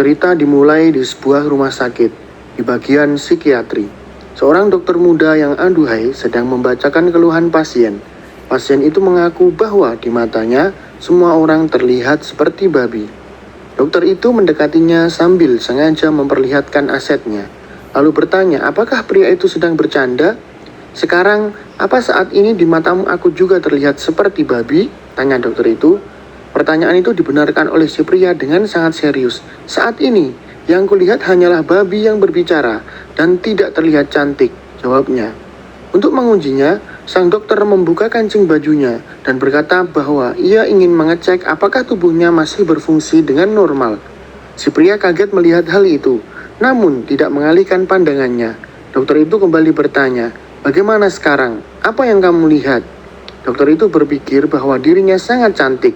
Cerita dimulai di sebuah rumah sakit, di bagian psikiatri. Seorang dokter muda yang aduhai sedang membacakan keluhan pasien. Pasien itu mengaku bahwa di matanya semua orang terlihat seperti babi. Dokter itu mendekatinya sambil sengaja memperlihatkan asetnya. Lalu bertanya, apakah pria itu sedang bercanda? Sekarang, apa saat ini di matamu aku juga terlihat seperti babi? Tanya dokter itu. Pertanyaan itu dibenarkan oleh si pria dengan sangat serius. Saat ini, yang kulihat hanyalah babi yang berbicara dan tidak terlihat cantik, jawabnya. Untuk mengujinya, sang dokter membuka kancing bajunya dan berkata bahwa ia ingin mengecek apakah tubuhnya masih berfungsi dengan normal. Si pria kaget melihat hal itu, namun tidak mengalihkan pandangannya. Dokter itu kembali bertanya, bagaimana sekarang? Apa yang kamu lihat? Dokter itu berpikir bahwa dirinya sangat cantik,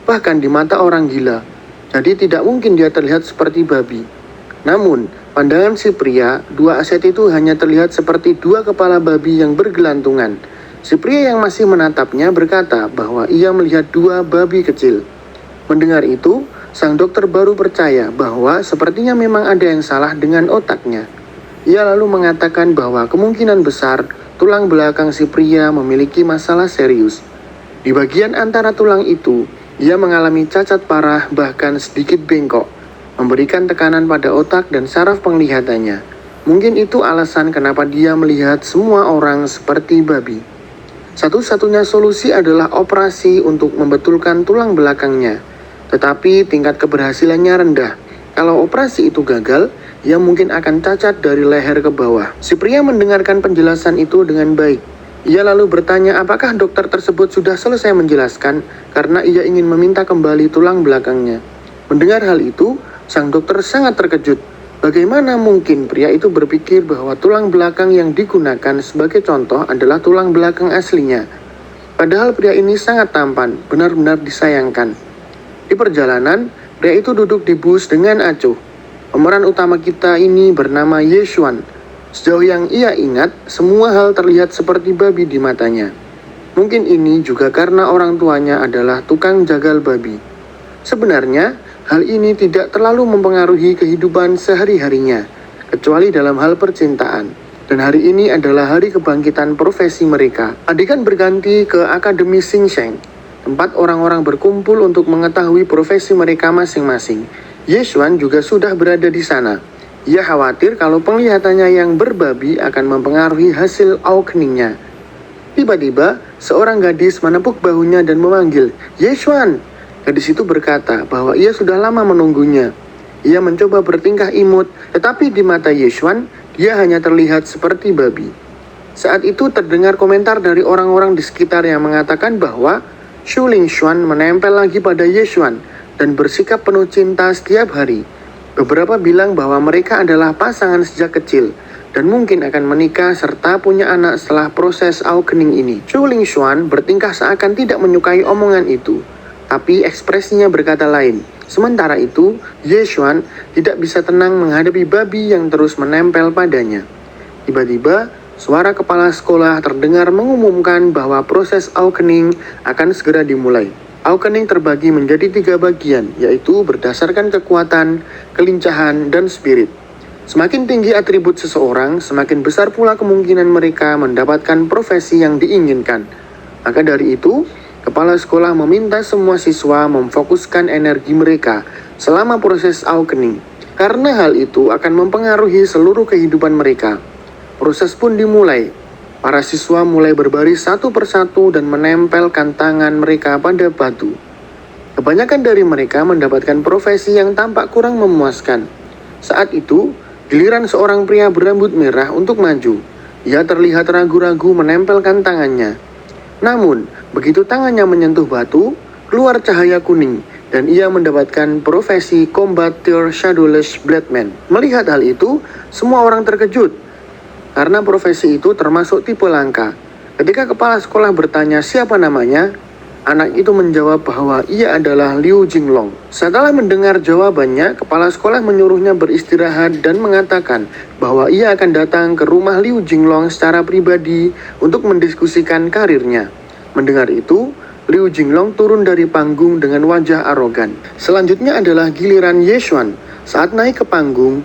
bahkan di mata orang gila. Jadi tidak mungkin dia terlihat seperti babi. Namun, pandangan si pria, dua aset itu hanya terlihat seperti dua kepala babi yang bergelantungan. Si pria yang masih menatapnya berkata bahwa ia melihat dua babi kecil. Mendengar itu, sang dokter baru percaya bahwa sepertinya memang ada yang salah dengan otaknya. Ia lalu mengatakan bahwa kemungkinan besar tulang belakang si pria memiliki masalah serius. Di bagian antara tulang itu, ia mengalami cacat parah bahkan sedikit bengkok, memberikan tekanan pada otak dan saraf penglihatannya. Mungkin itu alasan kenapa dia melihat semua orang seperti babi. Satu-satunya solusi adalah operasi untuk membetulkan tulang belakangnya. Tetapi tingkat keberhasilannya rendah. Kalau operasi itu gagal, ia mungkin akan cacat dari leher ke bawah. Si pria mendengarkan penjelasan itu dengan baik. Ia lalu bertanya apakah dokter tersebut sudah selesai menjelaskan karena ia ingin meminta kembali tulang belakangnya. Mendengar hal itu, sang dokter sangat terkejut. Bagaimana mungkin pria itu berpikir bahwa tulang belakang yang digunakan sebagai contoh adalah tulang belakang aslinya? Padahal pria ini sangat tampan, benar-benar disayangkan. Di perjalanan, pria itu duduk di bus dengan acuh. Pemeran utama kita ini bernama Yeshuan. Sejauh yang ia ingat, semua hal terlihat seperti babi di matanya. Mungkin ini juga karena orang tuanya adalah tukang jagal babi. Sebenarnya, hal ini tidak terlalu mempengaruhi kehidupan sehari-harinya, kecuali dalam hal percintaan. Dan hari ini adalah hari kebangkitan profesi mereka. Adegan berganti ke Akademi Xingsheng, tempat orang-orang berkumpul untuk mengetahui profesi mereka masing-masing. Yeshuan juga sudah berada di sana. Ia khawatir kalau penglihatannya yang berbabi akan mempengaruhi hasil awakeningnya. Tiba-tiba, seorang gadis menepuk bahunya dan memanggil, Yeshuan! Gadis itu berkata bahwa ia sudah lama menunggunya. Ia mencoba bertingkah imut, tetapi di mata Yeshuan, dia hanya terlihat seperti babi. Saat itu terdengar komentar dari orang-orang di sekitar yang mengatakan bahwa Shu Lingshuan menempel lagi pada Yeshuan dan bersikap penuh cinta setiap hari. Beberapa bilang bahwa mereka adalah pasangan sejak kecil dan mungkin akan menikah serta punya anak setelah proses awakening ini. Shu Lingshuan bertingkah seakan tidak menyukai omongan itu, tapi ekspresinya berkata lain. Sementara itu, Yeshuan tidak bisa tenang menghadapi babi yang terus menempel padanya. Tiba-tiba, suara kepala sekolah terdengar mengumumkan bahwa proses awakening akan segera dimulai. Awakening terbagi menjadi 3 bagian, yaitu berdasarkan kekuatan, kelincahan, dan spirit. Semakin tinggi atribut seseorang, semakin besar pula kemungkinan mereka mendapatkan profesi yang diinginkan. Maka dari itu, kepala sekolah meminta semua siswa memfokuskan energi mereka selama proses awakening, karena hal itu akan mempengaruhi seluruh kehidupan mereka. Proses pun dimulai. Para siswa mulai berbaris satu persatu dan menempelkan tangan mereka pada batu. Kebanyakan dari mereka mendapatkan profesi yang tampak kurang memuaskan. Saat itu, giliran seorang pria berambut merah untuk maju. Ia terlihat ragu-ragu menempelkan tangannya. Namun, begitu tangannya menyentuh batu, keluar cahaya kuning, dan ia mendapatkan profesi Combateur Shadowless Blademan. Melihat hal itu, semua orang terkejut, karena profesi itu termasuk tipe langka. Ketika kepala sekolah bertanya siapa namanya, anak itu menjawab bahwa ia adalah Liu Jinglong. Setelah mendengar jawabannya, kepala sekolah menyuruhnya beristirahat dan mengatakan bahwa ia akan datang ke rumah Liu Jinglong secara pribadi untuk mendiskusikan karirnya. Mendengar itu, Liu Jinglong turun dari panggung dengan wajah arogan. Selanjutnya adalah giliran Yeshuan. Saat naik ke panggung,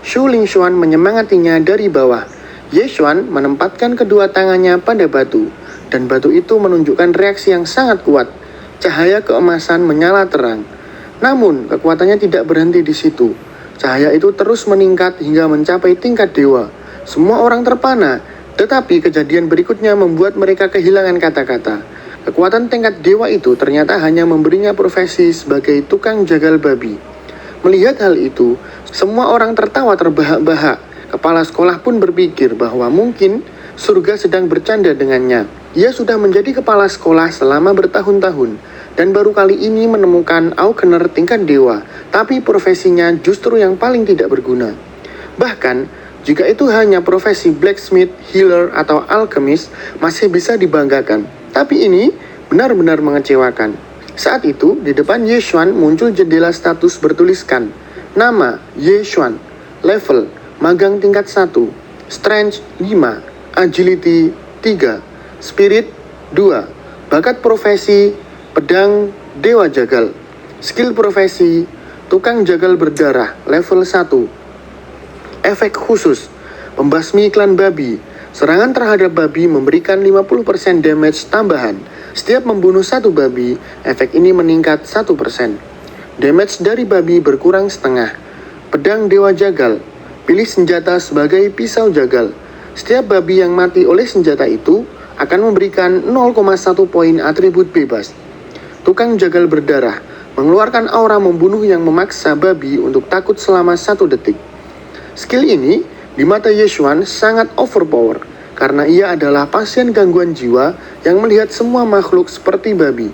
Shu Lingxuan menyemangatinya dari bawah. Ye Xuan menempatkan kedua tangannya pada batu, dan batu itu menunjukkan reaksi yang sangat kuat. Cahaya keemasan menyala terang. Namun, kekuatannya tidak berhenti di situ. Cahaya itu terus meningkat hingga mencapai tingkat dewa. Semua orang terpana, tetapi kejadian berikutnya membuat mereka kehilangan kata-kata. Kekuatan tingkat dewa itu ternyata hanya memberinya profesi sebagai tukang jagal babi. Melihat hal itu, semua orang tertawa terbahak-bahak. Kepala sekolah pun berpikir bahwa mungkin surga sedang bercanda dengannya. Ia sudah menjadi kepala sekolah selama bertahun-tahun, dan baru kali ini menemukan Aukener tingkat dewa, tapi profesinya justru yang paling tidak berguna. Bahkan, jika itu hanya profesi blacksmith, healer, atau alchemist, masih bisa dibanggakan. Tapi ini benar-benar mengecewakan. Saat itu, di depan Ye Xuan muncul jendela status bertuliskan, nama Ye Xuan, level, magang tingkat 1, strength 5, agility 3, spirit 2, bakat profesi, pedang dewa jagal, skill profesi, tukang jagal berdarah, level 1, efek khusus, pembasmi iklan babi, serangan terhadap babi memberikan 50% damage tambahan. Setiap membunuh satu babi, efek ini meningkat 1%. Damage dari babi berkurang setengah. Pedang dewa jagal, pilih senjata sebagai pisau jagal. Setiap babi yang mati oleh senjata itu akan memberikan 0,1 poin atribut bebas. Tukang jagal berdarah, mengeluarkan aura membunuh yang memaksa babi untuk takut selama 1 detik. Skill ini di mata Ye Xuan sangat overpower, karena ia adalah pasien gangguan jiwa yang melihat semua makhluk seperti babi.